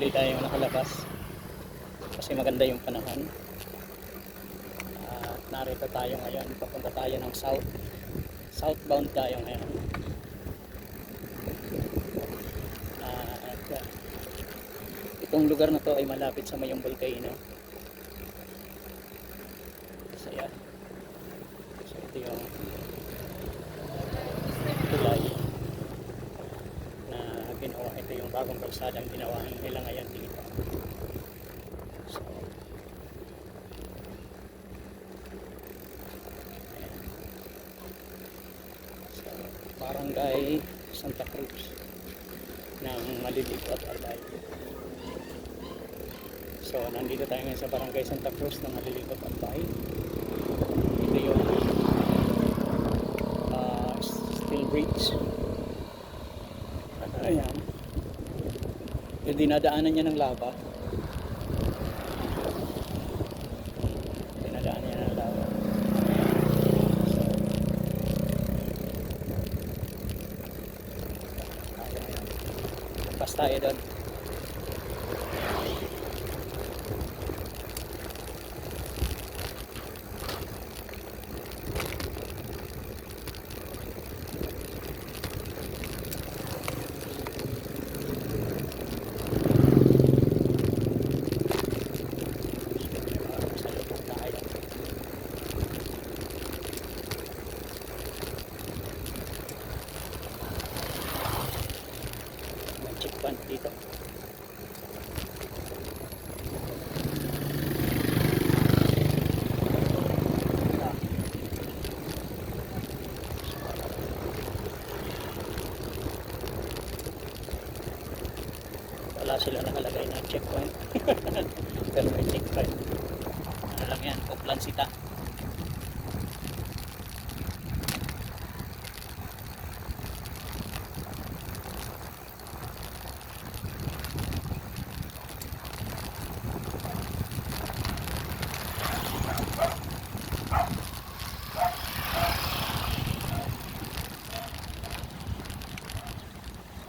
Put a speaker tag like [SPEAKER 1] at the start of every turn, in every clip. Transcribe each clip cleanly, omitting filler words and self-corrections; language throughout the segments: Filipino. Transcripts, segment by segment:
[SPEAKER 1] muli tayong nakalabas kasi maganda yung panahon. At narito tayo ngayon, papunta tayo ng southbound tayo ngayon. At itong lugar na to ay malapit sa Mayong Volcano. So yan, so ito yung tulay na ginawa. Ito yung bagong kalsadang ginawa nila ngayon dito. So Barangay Santa Cruz ng Maliligot, Albay. So nandito tayo ngayon sa Barangay Santa Cruz ng Maliligot, Albay. Ito yung steel bridge. At ayan, yung dinadaanan niya ng lava. Dinadaanan niya ng lava. Pas tayo doon. Checkpoint dito. Wala sila nakalagay na checkpoint. Pero may checkpoint. Ano lang yan, Oplansita.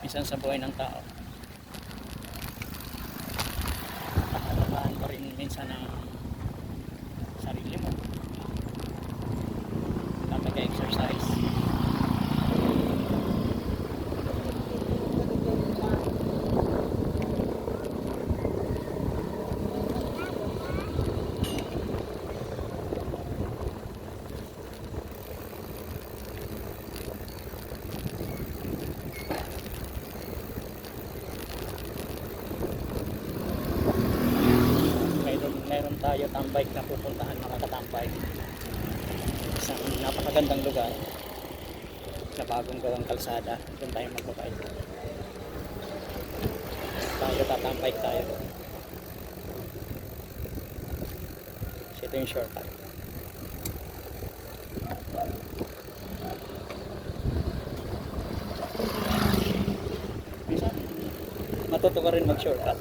[SPEAKER 1] Minsan sa buhay ng tao, nakakataan pa rin minsan ng sarili mo. Dapat ka-exercise. Meron tayo tambike na pupuntahan, mga katambike. Isang napakagandang lugar na bagong gawang kalsada. Doon tayo magbabay. Tayo tatambike tayo. So ito yung shortcut. Minsan matuto ka rin mag shortcut.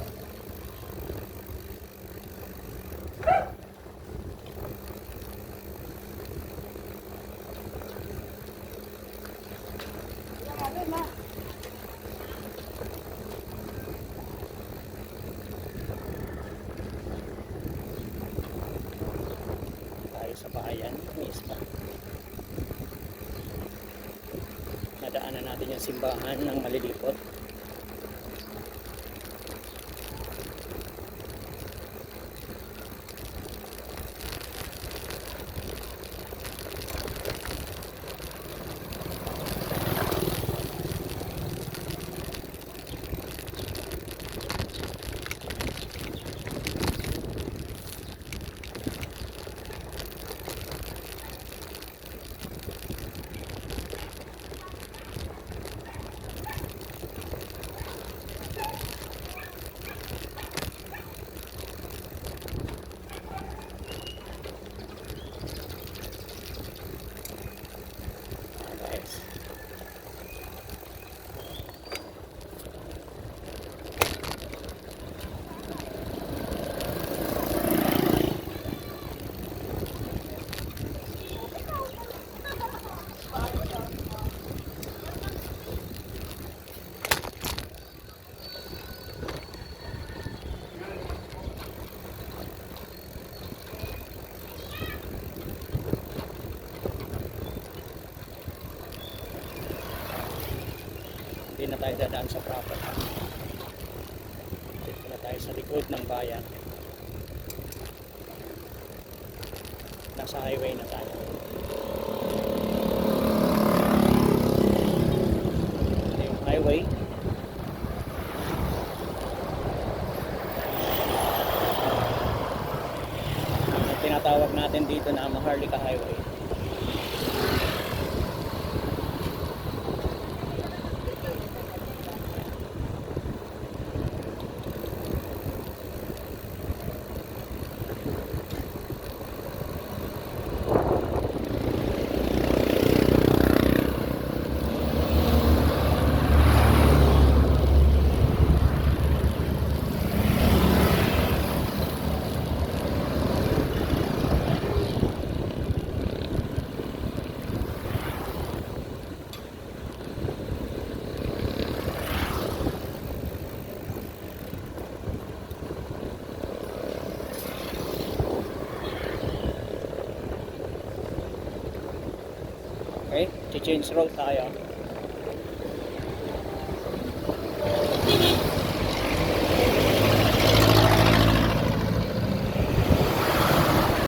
[SPEAKER 1] Sa bahayan mismo. Nadaanan natin yung simbahan ng Malilipot. hindi na tayo dadaan sa property. Dito na tayo sa likod ng bayan. Nasa highway na tayo. Ito yung highway. Ang tinatawag natin dito na Maharlika Highway. Okay, change road tayo.